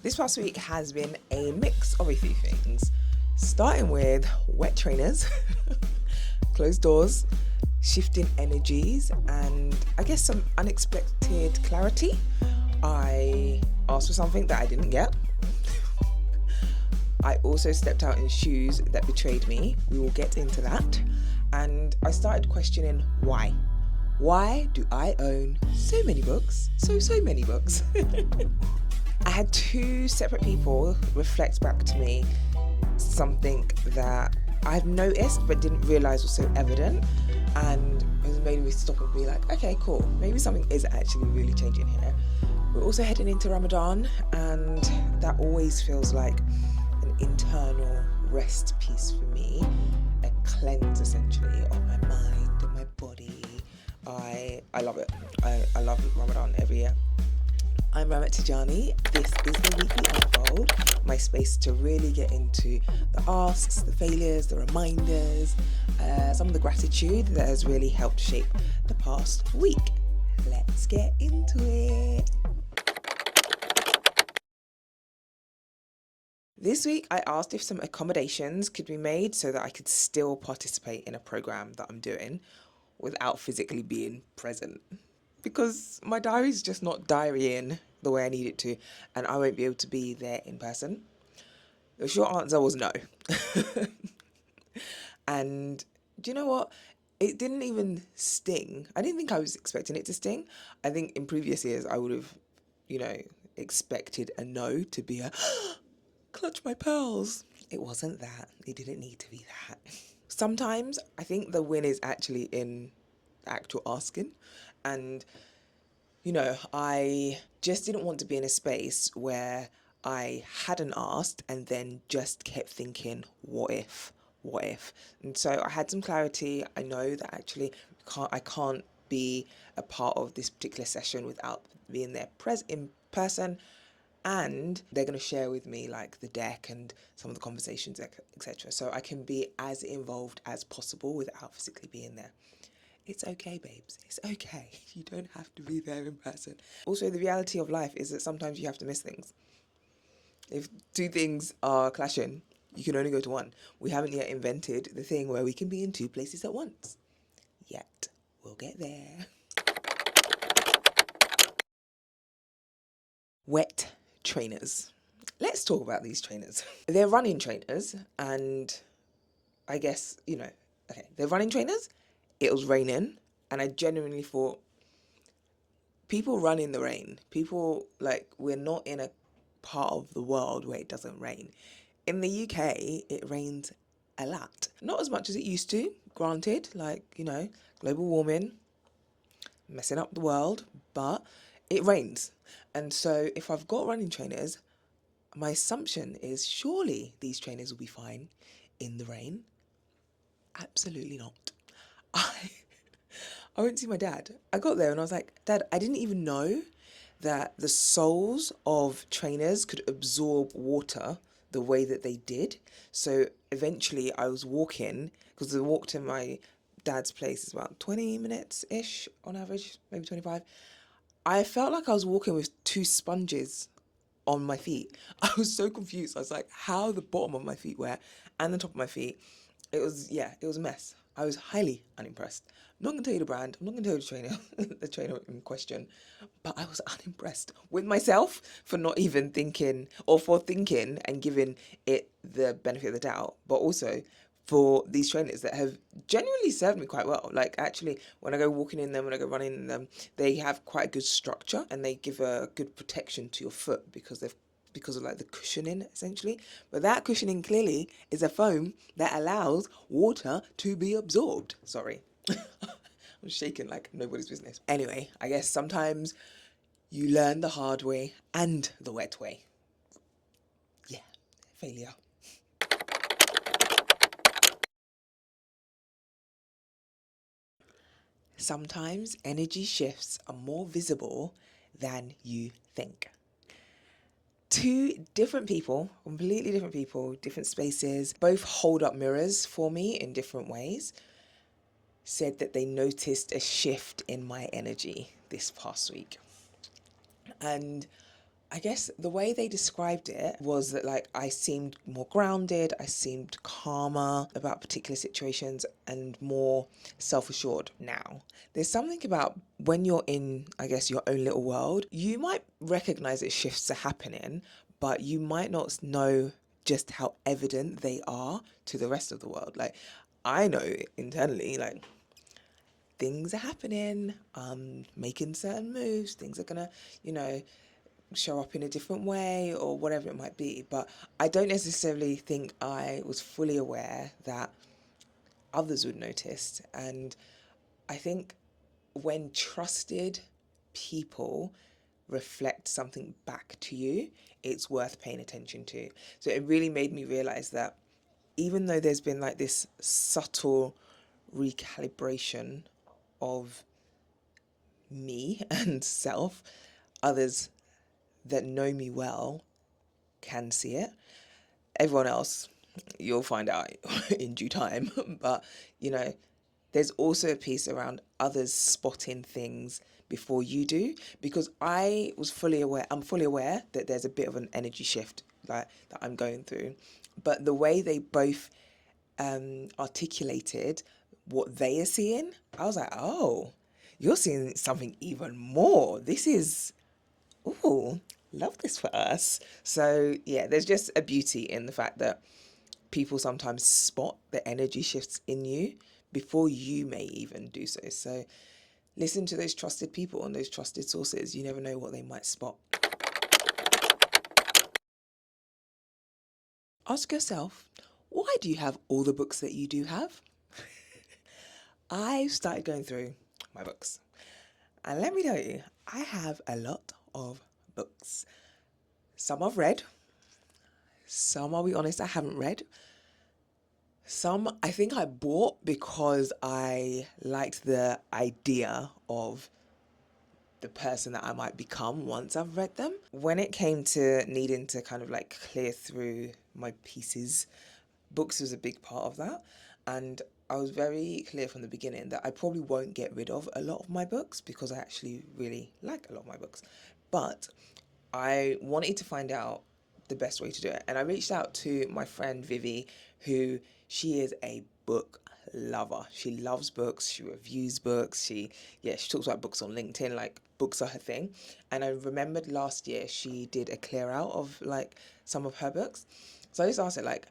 This past week has been a mix of a few things, starting with wet trainers, closed doors, shifting energies, and I guess some unexpected clarity. I asked for something that I didn't get. I also stepped out in shoes that betrayed me. We will get into that. And I started questioning why. Why do I own so many books? So many books. I had two separate people reflect back to me something that I've noticed but didn't realise was so evident, and it made me stop and be like, okay, cool, maybe something is actually really changing here. We're also heading into Ramadan, and that always feels like an internal rest piece for me, a cleanse essentially of my mind and my body. I love it. I love Ramadan every year. I'm Ramat Tijani. This is the Weekly Unfold, my space to really get into the asks, the failures, the reminders, some of the gratitude that has really helped shape the past week. Let's get into it. This week, I asked if some accommodations could be made so that I could still participate in a program that I'm doing without physically being present. Because my diary's just not diarying the way I need it to, and I won't be able to be there in person. The short answer was no. And do you know what? It didn't even sting. I didn't think I was expecting it to sting. I think in previous years I would have, expected a no to be a clutch my pearls. It wasn't that. It didn't need to be that. Sometimes I think the win is actually in actual asking. And, I just didn't want to be in a space where I hadn't asked and then just kept thinking, what if? What if? And so I had some clarity. I know that actually I can't be a part of this particular session without being there in person. And they're going to share with me like the deck and some of the conversations, etc. So I can be as involved as possible without physically being there. It's okay, babes. It's okay. You don't have to be there in person. Also, the reality of life is that sometimes you have to miss things. If two things are clashing, you can only go to one. We haven't yet invented the thing where we can be in two places at once. Yet. We'll get there. Wet trainers. Let's talk about these trainers. They're running trainers, and I guess, they're running trainers. It was raining, and I genuinely thought, people run in the rain. We're not in a part of the world where it doesn't rain. In the UK, it rains a lot. Not as much as it used to, granted, global warming, messing up the world, but it rains. And so if I've got running trainers, my assumption is surely these trainers will be fine in the rain. Absolutely not. I I went to see my dad. I got there and I was like, Dad, I didn't even know that the soles of trainers could absorb water the way that they did. So eventually I was walking, because the walk to my dad's place is about 20 minutes-ish on average, maybe 25. I felt like I was walking with two sponges on my feet. I was so confused. I was like, how the bottom of my feet were and the top of my feet. It was a mess. I was highly unimpressed. I'm not gonna tell you the brand. I'm not gonna tell you the trainer, the trainer in question, but I was unimpressed with myself for not even thinking, or for thinking and giving it the benefit of the doubt, but also for these trainers that have genuinely served me quite well. Like, actually, when I go walking in them, when I go running in them, they have quite a good structure and they give a good protection to your foot because of like the cushioning essentially. But that cushioning clearly is a foam that allows water to be absorbed. Sorry. I'm shaking like nobody's business. Anyway, I guess sometimes you learn the hard way and the wet way. Yeah, failure. Sometimes energy shifts are more visible than you think. Two different people, completely different people, different spaces, both hold up mirrors for me in different ways, said that they noticed a shift in my energy this past week. And I guess the way they described it was that like I seemed more grounded, I seemed calmer about particular situations and more self-assured. Now, there's something about when you're in, I guess, your own little world, you might recognize that shifts are happening, but you might not know just how evident they are to the rest of the world. Like I know internally, like things are happening, making certain moves, things are gonna, you know, show up in a different way or whatever it might be. But I don't necessarily think I was fully aware that others would notice. And I think when trusted people reflect something back to you, it's worth paying attention to. So it really made me realize that even though there's been like this subtle recalibration of me and self, others that know me well can see it. Everyone else, you'll find out in due time. But, you know, there's also a piece around others spotting things before you do, because I'm fully aware that there's a bit of an energy shift like that I'm going through. But the way they both articulated what they are seeing, I was like, oh, you're seeing something even more. This is, ooh, love this for us. So, yeah, there's just a beauty in the fact that people sometimes spot the energy shifts in you before you may even do so. So, listen to those trusted people and those trusted sources. You never know what they might spot. Ask yourself, why do you have all the books that you do have? I started going through my books. And let me tell you, I have a lot of books. Some I've read, some, I'll be honest, I haven't read. Some I think I bought because I liked the idea of the person that I might become once I've read them. When it came to needing to kind of like clear through my pieces, books was a big part of that. And I was very clear from the beginning that I probably won't get rid of a lot of my books because I actually really like a lot of my books. But I wanted to find out the best way to do it. And I reached out to my friend Vivi, who she is a book lover. She loves books, she reviews books, she talks about books on LinkedIn, like books are her thing. And I remembered last year she did a clear out of like some of her books. So I just asked her like,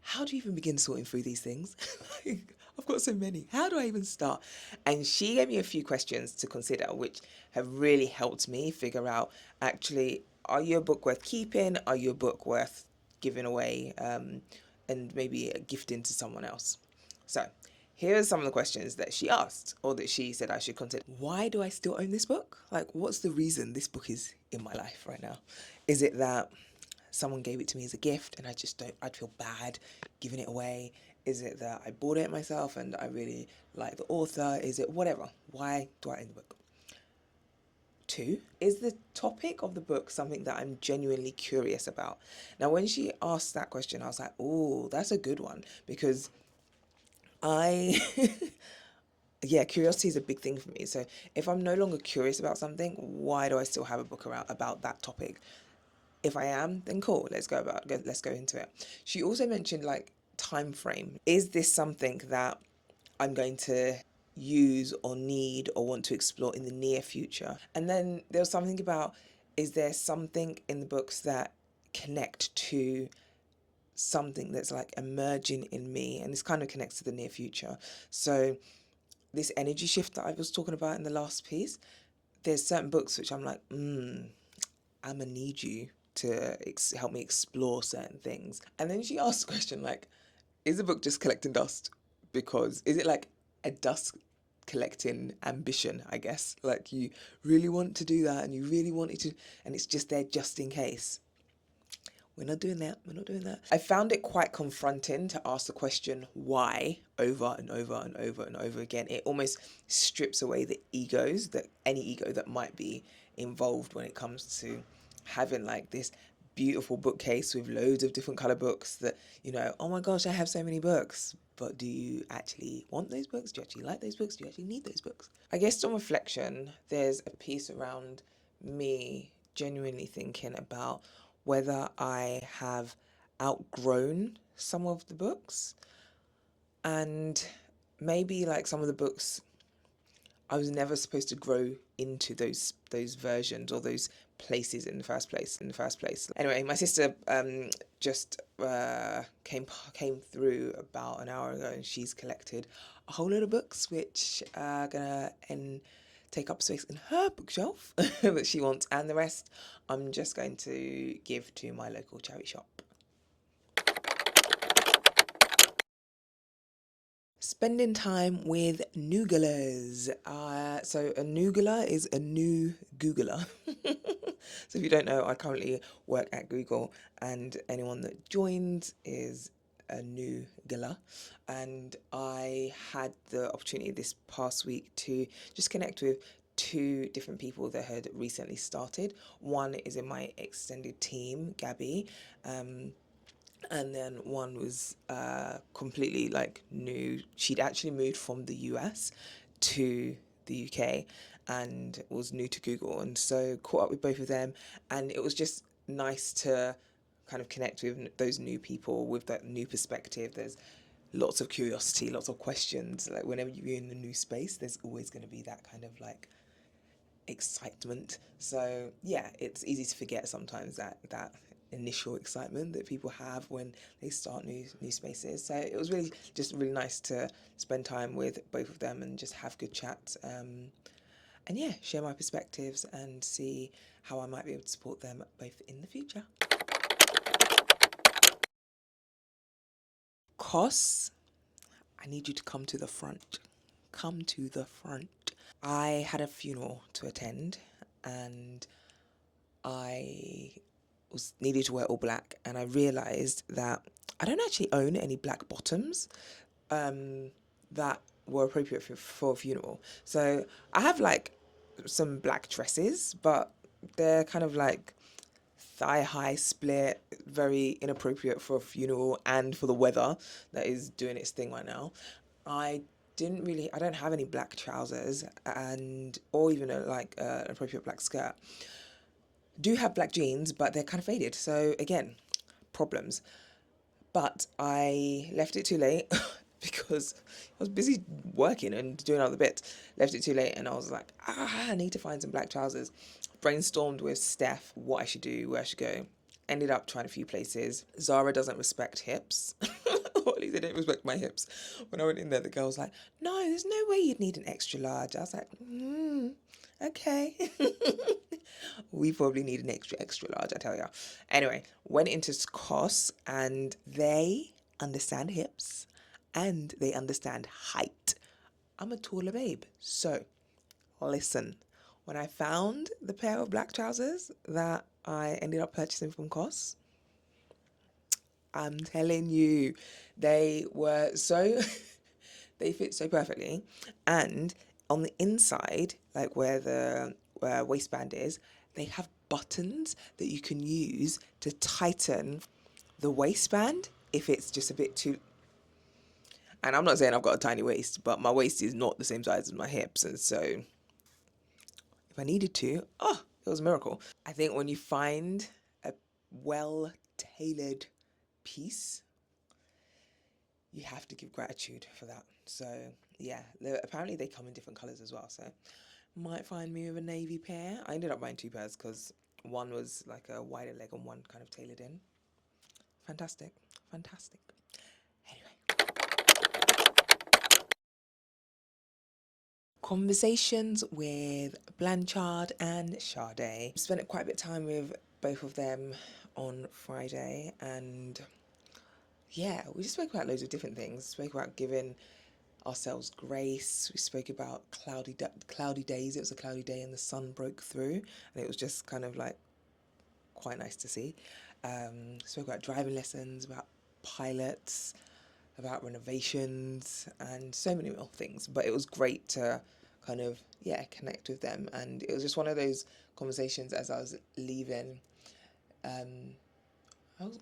how do you even begin sorting through these things? Like, I've got so many. How do I even start? And she gave me a few questions to consider, which have really helped me figure out actually, are you a book worth keeping? Are you a book worth giving away and maybe gifting to someone else? So, here are some of the questions that she asked or that she said I should consider. Why do I still own this book? Like, what's the reason this book is in my life right now? Is it that someone gave it to me as a gift and I'd feel bad giving it away? Is it that I bought it myself and I really like the author? Is it whatever? Why do I own the book? 2, is the topic of the book something that I'm genuinely curious about? Now, when she asked that question, I was like, oh, that's a good one because I, yeah, curiosity is a big thing for me. So if I'm no longer curious about something, why do I still have a book around about that topic? If I am, then cool, let's go into it. She also mentioned like time frame. Is this something that I'm going to use or need or want to explore in the near future? And then there was something about, is there something in the books that connect to something that's like emerging in me? And this kind of connects to the near future. So this energy shift that I was talking about in the last piece, there's certain books which I'm like, I'm gonna need you to help me explore certain things. And then she asked a question like, is the book just collecting dust? Because is it like a dust collecting ambition, I guess? Like you really want to do that and you really want it to, and it's just there just in case. We're not doing that. We're not doing that. I found it quite confronting to ask the question why over and over and over and over again. It almost strips away the egos, that any ego that might be involved when it comes to having like this beautiful bookcase with loads of different color books that, you know, oh my gosh, I have so many books. But do you actually want those books? Do you actually like those books? Do you actually need those books? I guess on reflection, there's a piece around me genuinely thinking about whether I have outgrown some of the books, and maybe like some of the books I was never supposed to grow into those versions or those places in the first place. Anyway, my sister just came through about an hour ago, and she's collected a whole load of books which are gonna take up space in her bookshelf that she wants, and the rest I'm just going to give to my local charity shop. Spending time with Nooglers. So a Noogler is a new Googler. So if you don't know, I currently work at Google, and anyone that joins is a new Googler. And I had the opportunity this past week to just connect with two different people that had recently started. One is in my extended team, Gabby. And then one was completely like new. She'd actually moved from the US to the UK and was new to Google, and so caught up with both of them, and it was just nice to kind of connect with those new people with that new perspective. There's lots of curiosity, lots of questions. Like whenever you're in a new space, there's always going to be that kind of like excitement. So yeah, it's easy to forget sometimes that initial excitement that people have when they start new spaces. So it was really nice to spend time with both of them and just have good chats, and yeah, share my perspectives and see how I might be able to support them both in the future. Costs, I need you to come to the front. Come to the front. I had a funeral to attend, and I was needed to wear all black, and I realised that I don't actually own any black bottoms that were appropriate for a funeral. So I have like some black dresses, but they're kind of like thigh high split, very inappropriate for a funeral and for the weather that is doing its thing right now. I I don't have any black trousers and or even an appropriate black skirt. Do have black jeans, but they're kind of faded. So again, problems. But I left it too late because I was busy working and doing other bits. Left it too late, and I was like, I need to find some black trousers. Brainstormed with Steph what I should do, where I should go. Ended up trying a few places. Zara doesn't respect hips. Or at least they didn't respect my hips. When I went in there, the girl was like, no, there's no way you'd need an extra large. I was like, okay. We probably need an extra large, I tell ya. Anyway, went into COS, and they understand hips and they understand height. I'm a taller babe. So, listen, when I found the pair of black trousers that I ended up purchasing from COS, I'm telling you, they were so, they fit so perfectly. And on the inside, like where the waistband is, they have buttons that you can use to tighten the waistband if it's just a bit too. And I'm not saying I've got a tiny waist, but my waist is not the same size as my hips. And so if I needed to, it was a miracle. I think when you find a well tailored piece, you have to give gratitude for that. So yeah, apparently they come in different colors as well. So might find me with a navy pair. I ended up buying two pairs because one was like a wider leg and one kind of tailored in. Fantastic, fantastic. Anyway, conversations with Blanchard and Sade. Spent quite a bit of time with both of them on Friday, and yeah, we just spoke about loads of different things. Spoke about giving ourselves grace. We spoke about cloudy days. It was a cloudy day and the sun broke through, and it was just kind of like quite nice to see. Spoke about driving lessons, about pilots, about renovations, and so many more things. But it was great to kind of connect with them, and it was just one of those conversations as I was leaving. I was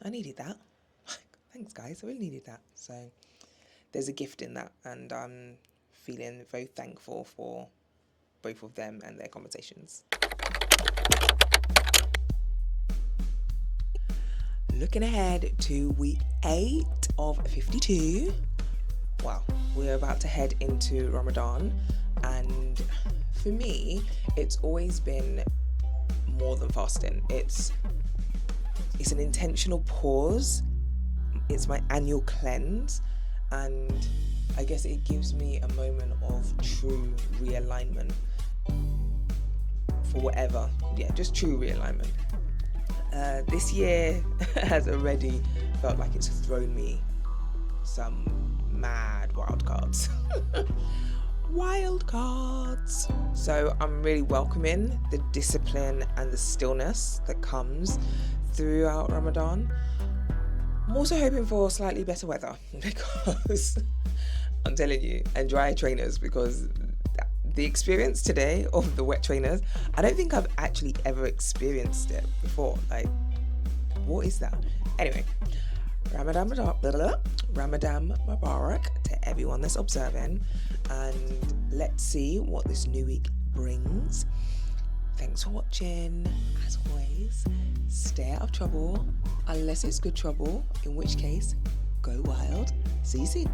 I needed that. Thanks, guys. I really needed that. So there's a gift in that, and I'm feeling very thankful for both of them and their conversations. Looking ahead to week 8 of 52. Wow, we're about to head into Ramadan, and for me, it's always been more than fasting. It's an intentional pause. It's my annual cleanse, and I guess it gives me a moment of true realignment for whatever. Yeah, just true realignment. This year has already felt like it's thrown me some mad wild cards. Wild cards. So I'm really welcoming the discipline and the stillness that comes throughout Ramadan. I'm also hoping for slightly better weather because I'm telling you, and dry trainers, because the experience today of the wet trainers, I don't think I've actually ever experienced it before. Like, what is that? Anyway, Ramadan Mubarak to everyone that's observing, and let's see what this new week brings. Thanks for watching. As always, stay out of trouble unless it's good trouble, in which case, go wild. See you soon.